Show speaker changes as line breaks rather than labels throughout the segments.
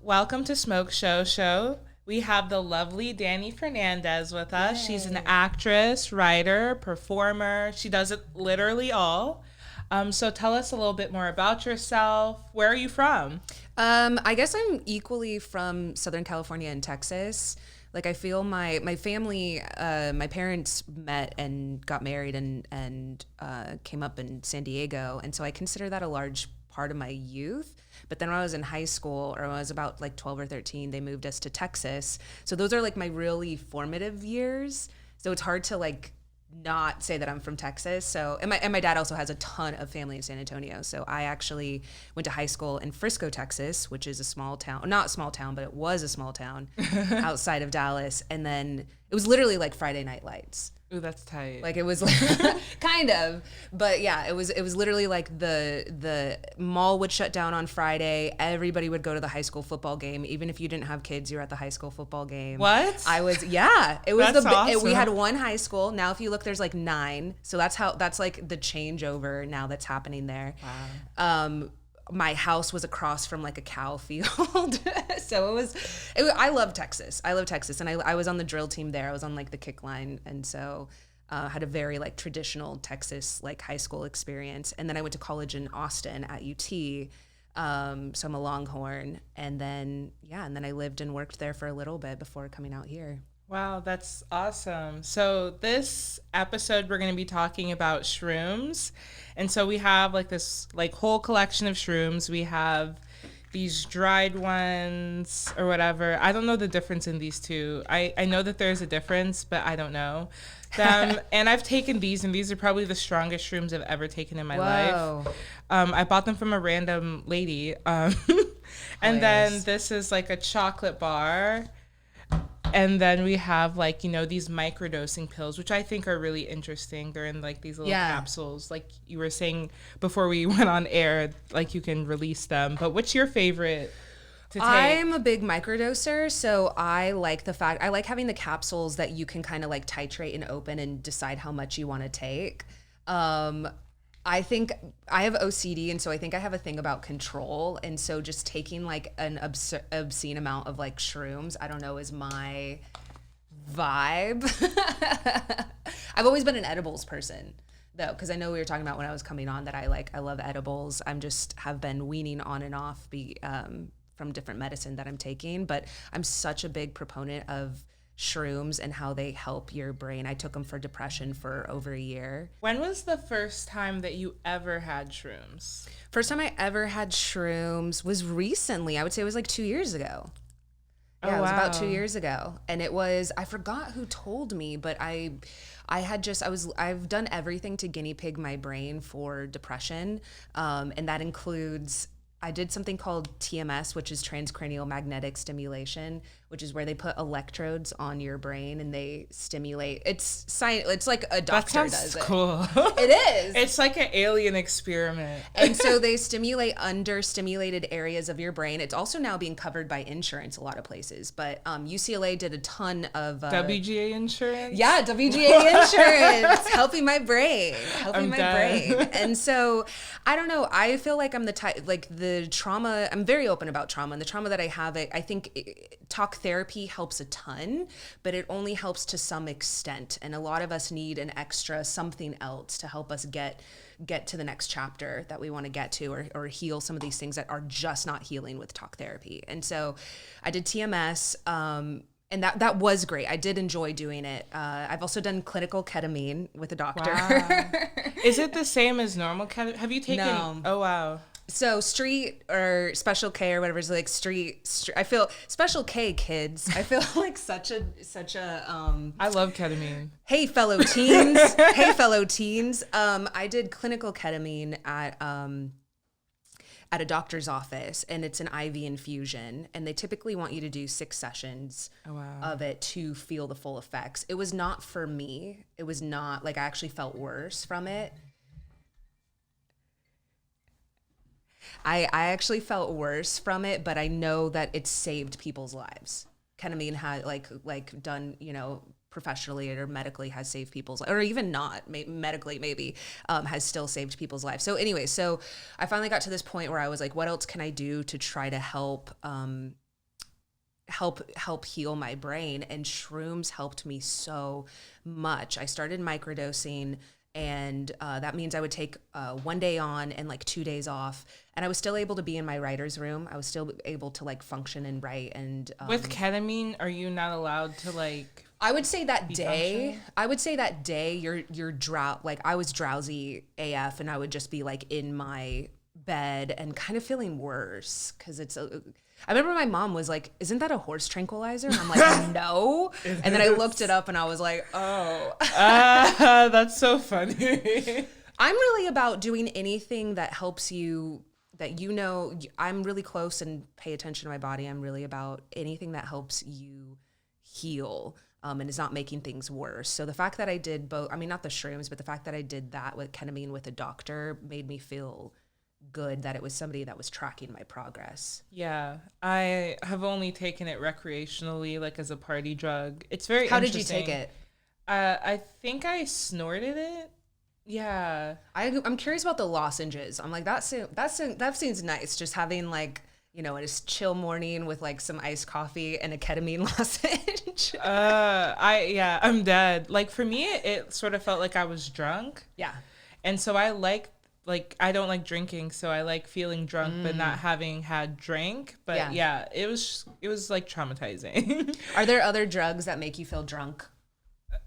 welcome to Smoke Show. We have the lovely DANI FERNANDEZ with us. Yay. She's an actress, writer, performer. She does it literally all. So tell us a little bit more about yourself. Where are you from?
I guess I'm equally from Southern California and Texas. Like, I feel my family, my parents met and got married and came up in San Diego. And so I consider that a large part of my youth. But then when I was in high school, or when I was about like 12 or 13, they moved us to Texas. So those are like my really formative years. So it's hard to like not say that I'm from Texas. So and my dad also has a ton of family in San Antonio. So I actually went to high school in Frisco, Texas, which is a small town, not a small town, but it was a small town outside of Dallas. And then it was literally like Friday Night Lights.
Ooh, that's tight.
Like, it was like, kind of, but yeah, it was literally like the mall would shut down on Friday. Everybody would go to the high school football game. Even if you didn't have kids, you were at the high school football game.
What?
It was
that's awesome.
We had one high school. Now, if you look, there's like 9. So that's like the changeover now that's happening there.
Wow.
My house was across from like a cow field. So it was, I love Texas. And I was on the drill team there. I was on like the kick line. And so had a very like traditional Texas like high school experience. And then I went to college in Austin at UT. So I'm a Longhorn. And then I lived and worked there for a little bit before coming out here.
Wow, that's awesome. So this episode, we're going to be talking about shrooms. And so we have like this like whole collection of shrooms. We have these dried ones or whatever. I don't know the difference in these two. I know that there's a difference, but I don't know them. And I've taken these, and these are probably the strongest shrooms I've ever taken in my life. I bought them from a random lady. And then this is like a chocolate bar. And then we have like, these microdosing pills, which I think are really interesting. They're in like these little capsules. Like you were saying before we went on air, like you can release them. But what's your favorite to take?
I'm a big microdoser, so I like having the capsules that you can kind of like titrate and open and decide how much you want to take. I think I have OCD, and so I think I have a thing about control. And so just taking like an obscene amount of like shrooms, I don't know, is my vibe. I've always been an edibles person though, because I know we were talking about when I was coming on that I love edibles. I'm just have been weaning on and off from different medicine that I'm taking, but I'm such a big proponent of shrooms and how they help your brain. I took them for depression for over a year.
When was the first time that you ever had shrooms?
First time I ever had shrooms was recently. I would say it was like 2 years ago. Yeah, it was about 2 years ago. And it was, I forgot who told me, but I've done everything to guinea pig my brain for depression. And that includes, I did something called TMS, which is transcranial magnetic stimulation, which is where they put electrodes on your brain and they stimulate. It's science. It's like a doctor does it.
Cool.
It is.
It's like an alien experiment.
And so they stimulate understimulated areas of your brain. It's also now being covered by insurance a lot of places. But UCLA did a ton of
WGA insurance.
Yeah, WGA insurance helping my brain, And so I don't know. I feel like I'm the type, like the trauma. I'm very open about trauma, and the trauma that I have. I think talk therapy helps a ton, but it only helps to some extent. And a lot of us need an extra something else to help us get to the next chapter that we want to get to, or heal some of these things that are just not healing with talk therapy. And so I did TMS, and that was great. I did enjoy doing it. I've also done clinical ketamine with a doctor.
Wow. Is it the same as normal ketamine? Have you taken?
No.
Oh, wow.
So street or special K or whatever is like street. I feel special K kids. I feel like such a.
I love ketamine.
Hey fellow teens. I did clinical ketamine at a doctor's office, and it's an IV infusion, and they typically want you to do 6 sessions of it to feel the full effects. It was not for me. It was not like I actually felt worse from it. I actually felt worse from it, but I know that it saved people's lives. Ketamine had like done, professionally or medically has saved people's lives, or even not medically maybe has still saved people's lives. So anyway, so I finally got to this point where I was like, what else can I do to try to help help heal my brain, and shrooms helped me so much. I started microdosing, and that means I would take 1 day on and like 2 days off, and I was still able to be in my writer's room. I was still able to like function and write. And
with ketamine, are you not allowed to like?
I would say that day you're like I was drowsy AF, and I would just be like in my bed and kind of feeling worse because I remember my mom was like, "Isn't that a horse tranquilizer?" And I'm like, "No." And then I looked it up and I was like, "Oh."
That's so funny.
I'm really about doing anything that helps you, that I'm really close and pay attention to my body. I'm really about anything that helps you heal and is not making things worse. So the fact that I did both, I mean, not the shrooms, but the fact that I did that with ketamine with a doctor made me feel good that it was somebody that was tracking my progress.
Yeah, I have only taken it recreationally, like as a party drug. It's very
How
interesting.
did you take it?
I think I snorted it. Yeah.
I'm curious about the lozenges. I'm like, that seems nice. Just having like, a chill morning with like some iced coffee and a ketamine lozenge.
I'm dead. Like for me, it sort of felt like I was drunk.
Yeah.
And so I I don't like drinking, so I like feeling drunk but not having had drink. But yeah, it was like traumatizing.
Are there other drugs that make you feel drunk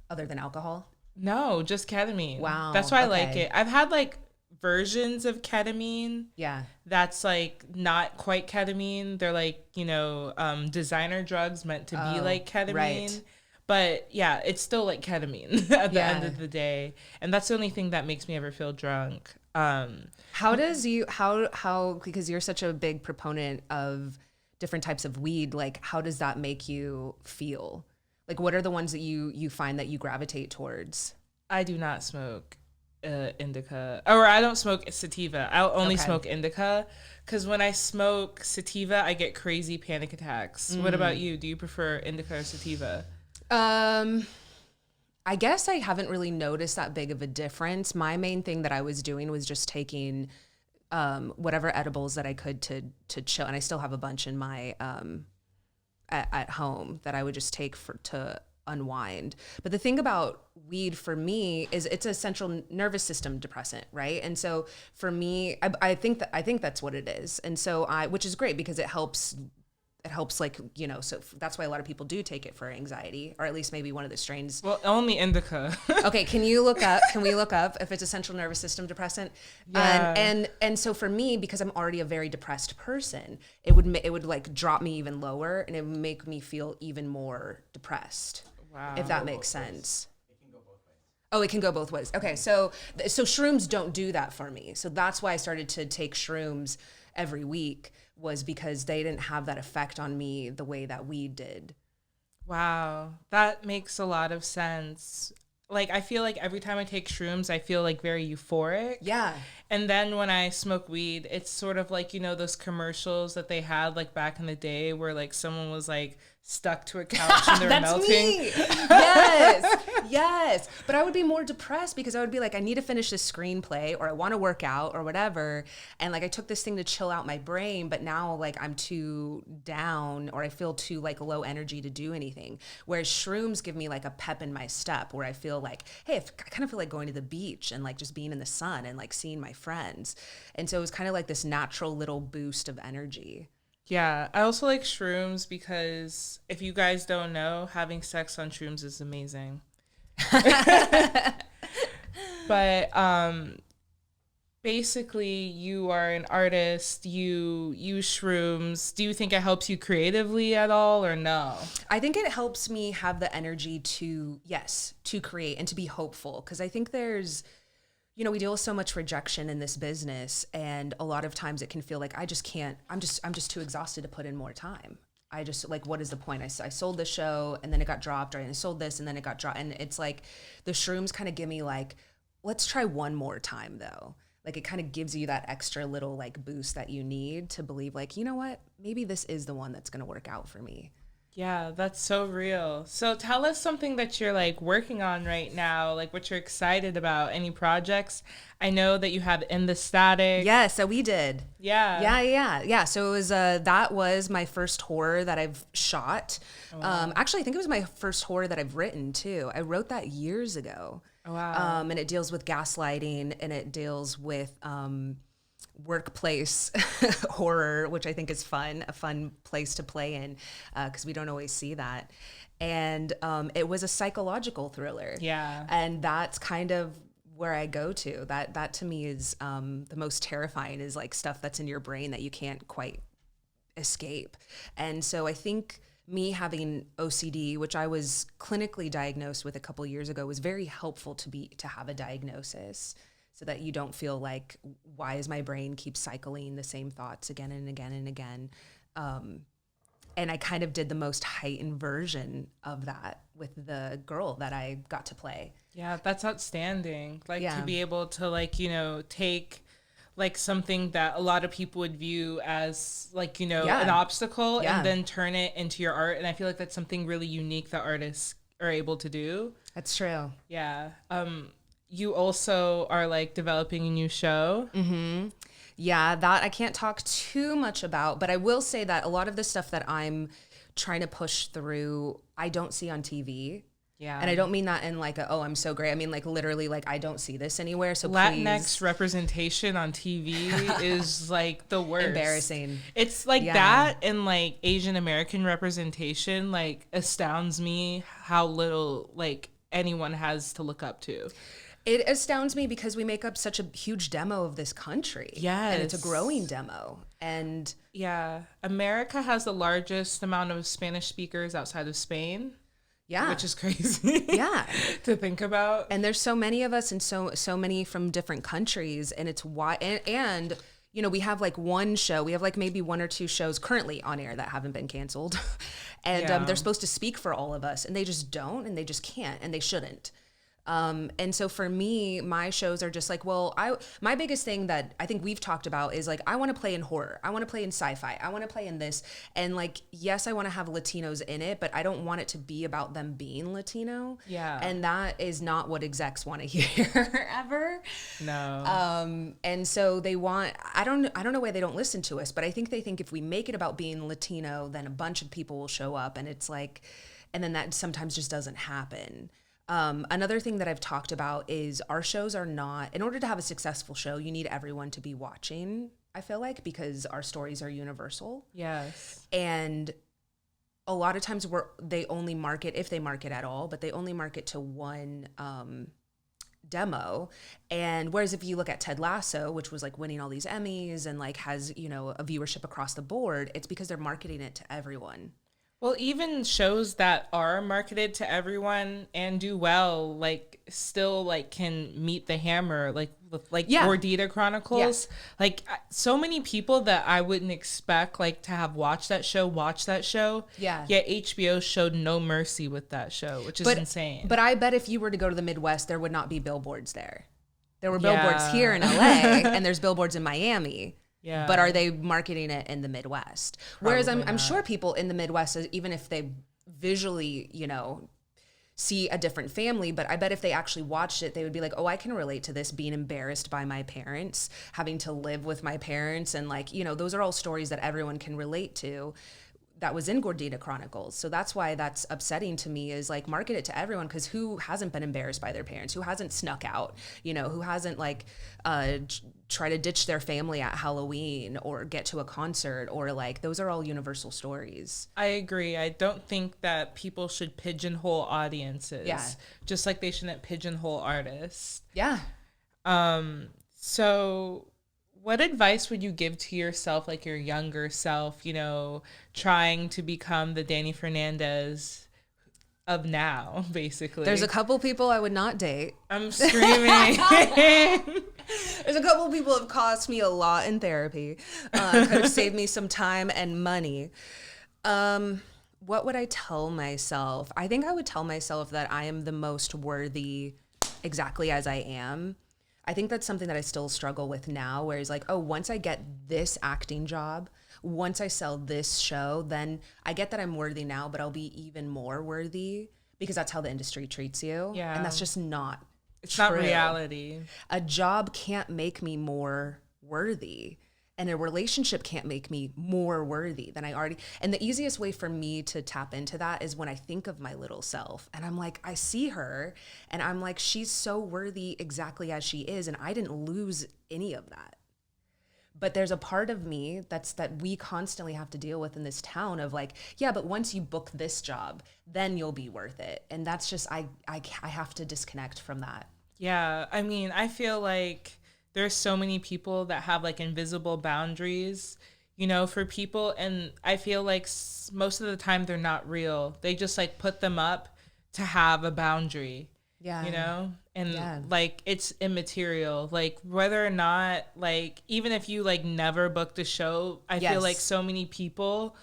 other than alcohol?
No, just ketamine.
Wow.
That's why I like it. I've had like versions of ketamine.
Yeah.
That's like not quite ketamine. They're like, designer drugs meant to be like ketamine. Right. But yeah, it's still like ketamine at the end of the day. And that's the only thing that makes me ever feel drunk.
How because you're such a big proponent of different types of weed, like how does that make you feel? Like what are the ones that you find that you gravitate towards?
I do not smoke indica, or I don't smoke sativa. I'll only smoke indica because when I smoke sativa, I get crazy panic attacks. What about you? Do you prefer indica or sativa?
I guess I haven't really noticed that big of a difference. My main thing that I was doing was just taking whatever edibles that I could to chill, and I still have a bunch in my at home that I would just take to unwind. But the thing about weed for me is it's a central nervous system depressant, right? And so for me, I think that's what it is. And so which is great because it helps like, so that's why a lot of people do take it for anxiety, or at least maybe one of the strains.
Well, only indica.
Okay. Can we look up if it's a central nervous system depressant? Yeah. And so for me, because I'm already a very depressed person, it would like drop me even lower and it would make me feel even more depressed.
Wow.
If that makes sense. It can go both ways. Oh, it can go both ways. Okay. So shrooms don't do that for me. So that's why I started to take shrooms every week, was because they didn't have that effect on me the way that weed did.
Wow. That makes a lot of sense. Like, I feel like every time I take shrooms, I feel like very euphoric.
Yeah.
And then when I smoke weed, it's sort of like, those commercials that they had like back in the day where like someone was like stuck to a couch and they were
That's
melting.
Me. Yes. But I would be more depressed because I would be like, I need to finish this screenplay, or I want to work out or whatever. And like, I took this thing to chill out my brain, but now like I'm too down, or I feel too like low energy to do anything. Whereas shrooms give me like a pep in my step where I feel like, hey, I kind of feel like going to the beach and like just being in the sun and like seeing my friends. And so it was kind of like this natural little boost of energy.
Yeah, I also like shrooms because if you guys don't know, having sex on shrooms is amazing. But basically, you are an artist, you use shrooms. Do you think it helps you creatively at all, or no?
I think it helps me have the energy to create and to be hopeful, because I think there's, we deal with so much rejection in this business, and a lot of times it can feel like I just can't, I'm just too exhausted to put in more time. I just like, what is the point? I sold the show and then it got dropped, right? And I sold this and then it got dropped. And it's like the shrooms kind of give me like, let's try one more time though. Like it kind of gives you that extra little like boost that you need to believe like, you know what, maybe this is the one that's going to work out for me.
Yeah, that's so real. So tell us something that you're like working on right now, like what you're excited about, any projects. I know that you have In the Static.
Yeah, so we did.
Yeah.
Yeah. So it was that was my first horror that I've shot.
Wow.
Actually, I think it was my first horror that I've written too. I wrote that years ago.
Wow.
And it deals with gaslighting, and it deals with workplace horror, which I think is fun, a fun place to play in, because we don't always see that. And it was a psychological thriller.
Yeah.
And that's kind of where I go to. That to me is the most terrifying, is like stuff that's in your brain that you can't quite escape. And so I think me having OCD, which I was clinically diagnosed with a couple years ago, was very helpful to have a diagnosis, so that you don't feel like, why is my brain keep cycling the same thoughts again and again and again. And I kind of did the most heightened version of that with the girl that I got to play.
Yeah, that's outstanding. Like
Yeah.
to be able to like, take like something that a lot of people would view as like,
Yeah.
an obstacle
Yeah.
and then turn it into your art. And I feel like that's something really unique that artists are able to do.
That's true.
Yeah. You also are like developing a new show.
Yeah, that I can't talk too much about, but I will say that a lot of the stuff that I'm trying to push through, I don't see on TV.
Yeah.
And I don't mean that in like a, oh, I'm so great. I mean like literally like I don't see this anywhere. So
Latinx
please.
representation on TV is like the worst.
Embarrassing.
It's like
Yeah.
that, and like Asian American representation like astounds me how little like anyone has to look up to.
It astounds me because we make up such a huge demo of this country. And it's a
Yes.
growing demo. And
Yeah. America has the largest amount of Spanish speakers outside of Spain,
yeah.
which is crazy.
Yeah.
to think about.
And there's so many of us, and so many from different countries, and it's why and we have like one show, we have like maybe one or two shows currently on air that haven't been canceled. And
Yeah.
they're supposed to speak for all of us, and they just don't, and they just can't, and they shouldn't. And so for me, my shows are just like, well, my biggest thing that I think we've talked about is like, I want to play in horror. I want to play in sci-fi. I want to play in this. And like, yes, I want to have Latinos in it, but I don't want it to be about them being Latino.
Yeah.
And that is not what execs want to hear ever.
No.
And so they want, I don't know why they don't listen to us, but I think they think if we make it about being Latino, then a bunch of people will show up, and it's like, and then that sometimes just doesn't happen. Another thing that I've talked about is our shows are not, in order to have a successful show, you need everyone to be watching, I feel like, because our stories are universal.
Yes.
And a lot of times they only market, if they market at all, but they only market to one demo. And whereas if you look at Ted Lasso, which was like winning all these Emmys and like has, a viewership across the board, it's because they're marketing it to everyone.
Well, even shows that are marketed to everyone and do well, like still like can meet the hammer, like with like
Yeah.
Gordita Chronicles.
Yeah.
Like so many people that I wouldn't expect like to have watched that show.
Yeah.
Yet HBO showed no mercy with that show, which is insane.
But I bet if you were to go to the Midwest, there would not be billboards there. There were billboards
Yeah.
here in LA, and there's billboards in Miami.
Yeah.
But are they marketing it in the Midwest? Whereas
Probably
I'm
not.
sure people in the Midwest, even if they visually, see a different family, but I bet if they actually watched it, they would be like, oh, I can relate to this, being embarrassed by my parents, having to live with my parents. And like, those are all stories that everyone can relate to. That was in Gordita Chronicles. So that's why that's upsetting to me, is like, market it to everyone, because who hasn't been embarrassed by their parents? Who hasn't snuck out? Who hasn't like try to ditch their family at Halloween or get to a concert, or like, those are all universal stories.
I agree. I don't think that people should pigeonhole audiences.
Yeah.
Just like they shouldn't pigeonhole artists.
Yeah.
So what advice would you give to yourself, like your younger self, trying to become the Dani Fernandez of now, basically?
There's a couple people I would not date.
I'm screaming.
There's a couple people have cost me a lot in therapy. Could have saved me some time and money. What would I tell myself? I think I would tell myself that I am the most worthy exactly as I am. I think that's something that I still struggle with now, where it's like, oh, once I get this acting job, once I sell this show, then I get that I'm worthy now, but I'll be even more worthy because that's how the industry treats you.
Yeah.
And that's just not
It's
true.
not reality.
A job can't make me more worthy. And a relationship can't make me more worthy than I already. And the easiest way for me to tap into that is when I think of my little self and I'm like, I see her and I'm like, she's so worthy exactly as she is. And I didn't lose any of that. But there's a part of me that we constantly have to deal with in this town of like, yeah, but once you book this job, then you'll be worth it. And that's just, I have to disconnect from that.
Yeah. I mean, I feel like there's so many people that have like invisible boundaries, you know, for people. And I feel like most of the time they're not real. They just like put them up to have a boundary,
Yeah.
you know? And
Yeah.
like it's immaterial. Like whether or not, like, even if you like never booked a show, I
Yes.
feel like so many people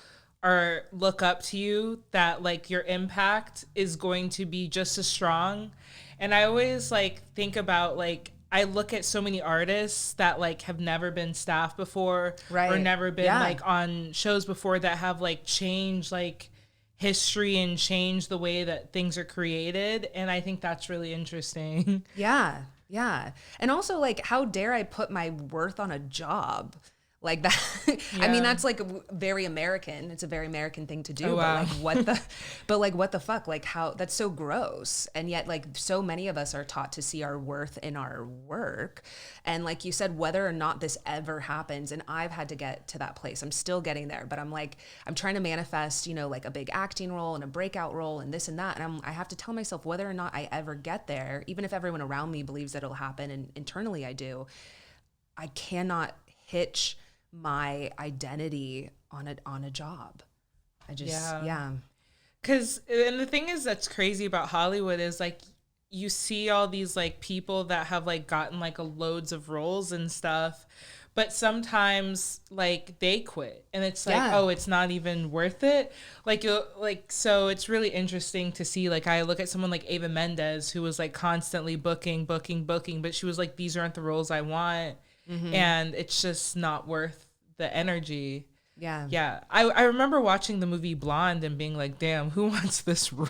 look up to you that like your impact is going to be just as strong. And I always like think about like, I look at so many artists that like have never been staffed before,
Right.
or never been
Yeah.
like on shows before that have like changed like history and changed the way that things are created. And I think that's really interesting.
Yeah. Yeah. And also like, how dare I put my worth on a job? Like that. I mean,
Yeah.
that's like very American. It's a very American thing to do.
Oh, wow.
But like, what the fuck? Like how, that's so gross. And yet like so many of us are taught to see our worth in our work. And like you said, whether or not this ever happens, and I've had to get to that place, I'm still getting there, but I'm like, I'm trying to manifest, you know, like a big acting role and a breakout role and this and that. And I have to tell myself whether or not I ever get there, even if everyone around me believes that it'll happen and internally I do, I cannot hitch my identity on a job. I just, yeah.
Cause, and the thing is that's crazy about Hollywood is like, you see all these like people that have like gotten like loads of roles and stuff, but sometimes like they quit and it's like,
Yeah.
oh, it's not even worth it. Like, so it's really interesting to see, like, I look at someone like Ava Mendez who was like constantly booking, but she was like, these aren't the roles I want. And it's just not worth the energy.
Yeah.
Yeah. I remember watching the movie Blonde and being like, damn, who wants this role?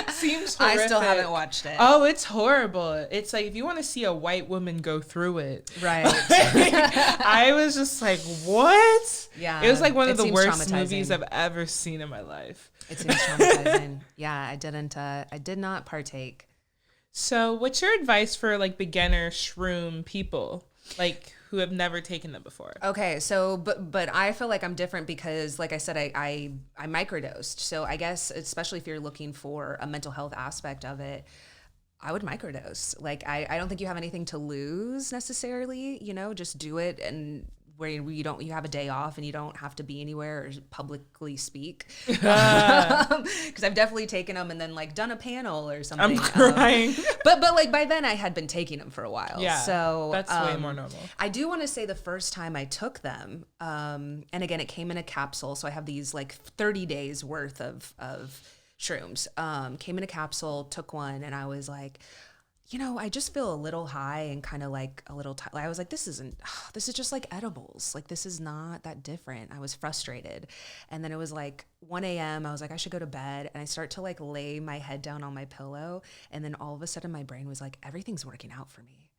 Seems horrific.
I still haven't watched it.
Oh, it's horrible. It's like if you want to see a white woman go through it.
Right.
I was just like, what?
Yeah.
It was like one of
It
the
seems
worst
traumatizing.
movies I've ever seen in my life.
It seems traumatizing. Yeah, I did not partake.
So what's your advice for like beginner shroom people, like who have never taken them before?
Okay, so but I feel like I'm different because like I said, I microdosed. So I guess especially if you're looking for a mental health aspect of it, I would microdose. Like I don't think you have anything to lose necessarily, you know, just do it, and where you have a day off and you don't have to be anywhere or publicly speak. Because I've definitely taken them and then like done a panel or something.
I'm crying.
But like by then I had been taking them for a while.
Yeah,
So
that's way more normal.
I do want to say the first time I took them, and again, it came in a capsule. So I have these like 30 days worth of shrooms, came in a capsule, took one, and I was like, you know, I just feel a little high and kind of like a little I was like, this is just like edibles. Like, this is not that different. I was frustrated. And then it was like 1 a.m. I was like, I should go to bed. And I start to like lay my head down on my pillow. And then all of a sudden my brain was like, everything's working out for me.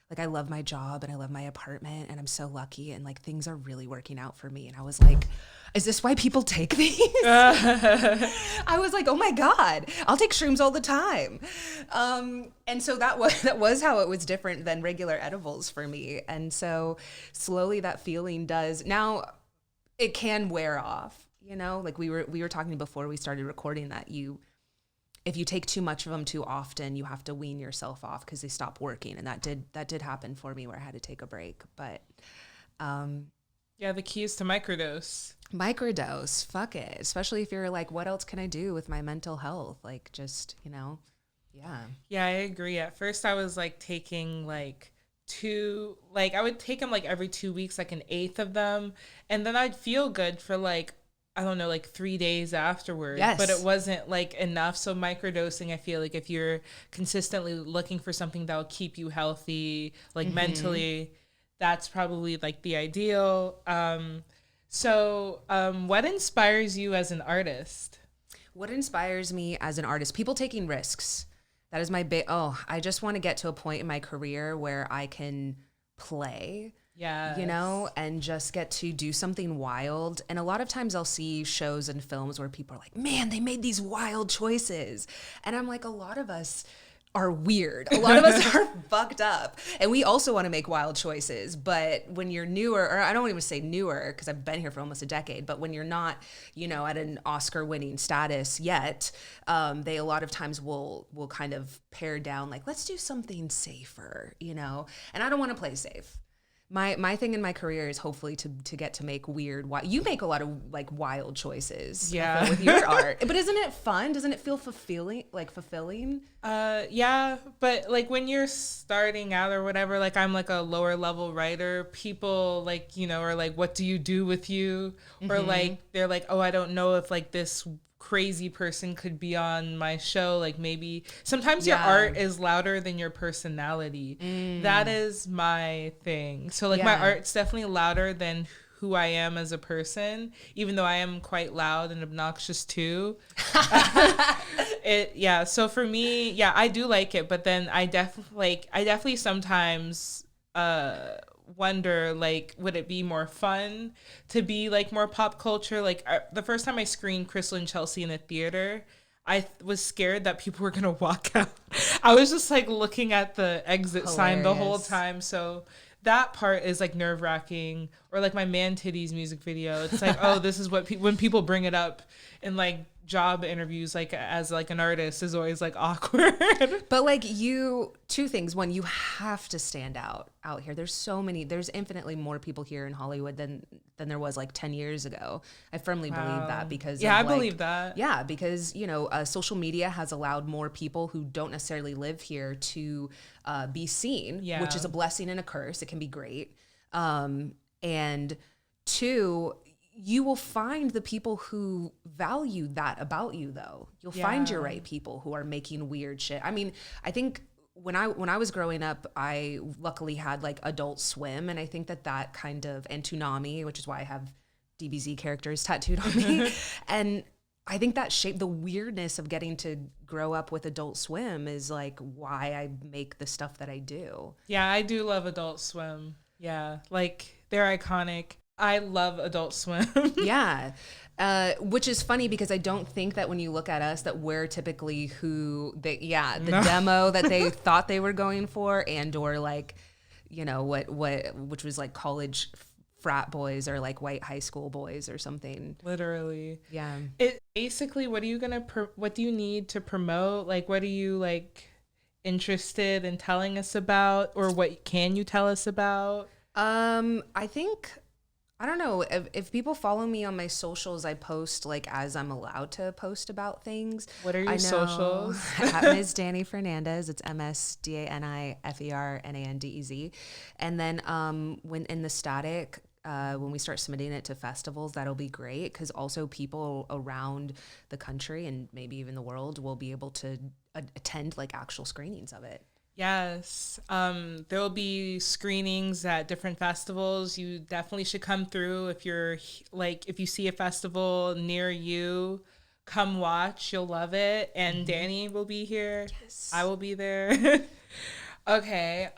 Like, I love my job and I love my apartment and I'm so lucky and like things are really working out for me. And I was like, is this why people take these? I was like, oh my God, I'll take shrooms all the time. And so that was how it was different than regular edibles for me. And so slowly that feeling does, now it can wear off, you know, like we were talking before we started recording that if you take too much of them too often, you have to wean yourself off because they stop working. And that did happen for me where I had to take a break. But
yeah, the key is to microdose.
Microdose, fuck it. Especially if you're like, what else can I do with my mental health? Like, just, you know, yeah.
Yeah, I agree. At first I was like taking like I would take them like every 2 weeks, like an eighth of them. And then I'd feel good for like, I don't know, like 3 days afterwards.
Yes.
But it wasn't like enough. So microdosing, I feel like if you're consistently looking for something that will keep you healthy, like mentally, that's probably like the ideal. What inspires you as an artist?
What inspires me as an artist? People taking risks. That is my big, I just want to get to a point in my career where I can play, and just get to do something wild. And a lot of times I'll see shows and films where people are like, man, they made these wild choices. And I'm like, a lot of us are weird. A lot of us are fucked up. And we also want to make wild choices. But when you're newer, or I don't even say newer because I've been here for almost a decade, but when you're not, at an Oscar winning status yet, they a lot of times will kind of pare down, like, let's do something safer, and I don't want to play safe. My thing in my career is hopefully to get to make you make a lot of like wild choices with your art, but isn't it fun? Doesn't it feel fulfilling?
Yeah, but like when you're starting out or whatever, like I'm like a lower level writer, people like, are like, what do you do with you? Or like, they're like, oh, I don't know if like this crazy person could be on my show. Like maybe sometimes your art is louder than your personality. That is my thing. So like my art's definitely louder than who I am as a person, even though I am quite loud and obnoxious too. So for me, I do like it, but then I definitely sometimes wonder, like, would it be more fun to be like more pop culture? Like the first time I screened Crystal and Chelsea in the theater, I was scared that people were gonna walk out. I was just like looking at the exit sign the whole time. So that part is like nerve wracking. Or like my Man Titties music video. It's like, oh, this is what when people bring it up in like job interviews, like as like an artist, is always like awkward.
But like two things. One, you have to stand out here. There's infinitely more people here in Hollywood than there was like 10 years ago. I firmly believe that because
I believe that.
Yeah, because social media has allowed more people who don't necessarily live here to be seen, which is a blessing and a curse. It can be great. And two, you will find the people who value that about you, though. You'll find your right people who are making weird shit. I mean, I think when I was growing up, I luckily had like Adult Swim, and I think that kind of, and Toonami, which is why I have DBZ characters tattooed on me. And I think that shaped the weirdness of getting to grow up with Adult Swim is like why I make the stuff that I do.
Yeah, I do love Adult Swim. Yeah, like they're iconic. I love Adult Swim. Yeah.
Which is funny because I don't think that when you look at us that we're typically demo that they thought they were going for, and or like, which was like college frat boys or like white high school boys or something.
Literally.
Yeah.
It basically, what do you need to promote? Like, what are you like interested in telling us about, or what can you tell us about?
I think, I don't know, if people follow me on my socials, I post like as I'm allowed to post about things.
What are your socials?
At Ms. DANI Fernandez. It's MSDANIFERNANDEZ. And then when in the static, when we start submitting it to festivals, that'll be great because also people around the country and maybe even the world will be able to attend like actual screenings of it.
Yes. There will be screenings at different festivals. You definitely should come through. If you see a festival near you, come watch. You'll love it. And Danny will be here. Yes. I will be there. Okay.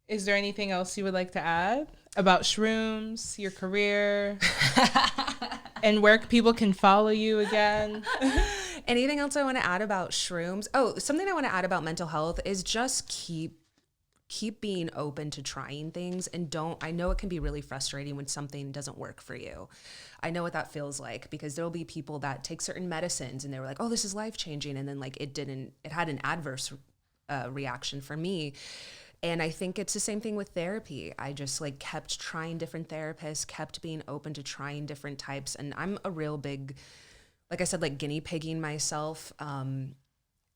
Is there anything else you would like to add about shrooms, your career, and where people can follow you again?
Anything else I want to add about shrooms? Oh, something I want to add about mental health is just keep being open to trying things, and I know it can be really frustrating when something doesn't work for you. I know what that feels like because there'll be people that take certain medicines and they were like, oh, this is life-changing. And then like it had an adverse reaction for me. And I think it's the same thing with therapy. I just like kept trying different therapists, kept being open to trying different types. And I'm a real big, like I said, like guinea pigging myself. I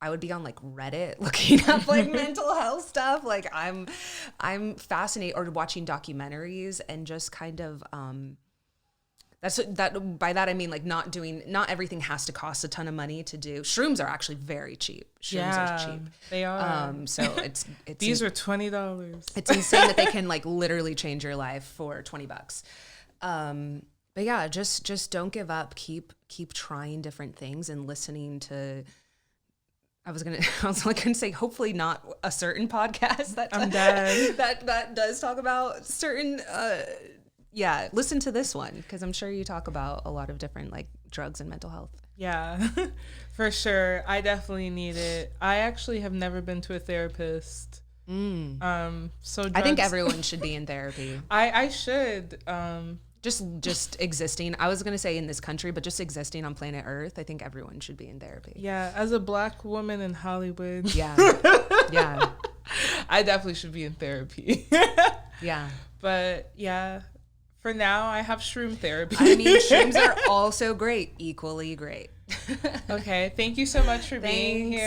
would be on like Reddit looking up like mental health stuff. Like I'm fascinated, or watching documentaries and just kind of By that I mean like not everything has to cost a ton of money to do. Shrooms are actually very cheap. Shrooms are cheap.
They are.
So it's
these are $20.
It's insane that they can like literally change your life for $20. But yeah, just don't give up. Keep trying different things and listening to. I was gonna say hopefully not a certain podcast that does talk about certain. Yeah, listen to this one because I'm sure you talk about a lot of different like drugs and mental health.
Yeah, for sure. I definitely need it. I actually have never been to a therapist. So drugs,
I think everyone should be in therapy.
I should.
Just existing. I was gonna say in this country, but just existing on planet Earth, I think everyone should be in therapy.
Yeah, as a Black woman in Hollywood.
Yeah, yeah.
I definitely should be in therapy.
Yeah,
but yeah. For now, I have shroom therapy.
I mean, shrooms are also great, equally great.
Okay, thank you so much for being here.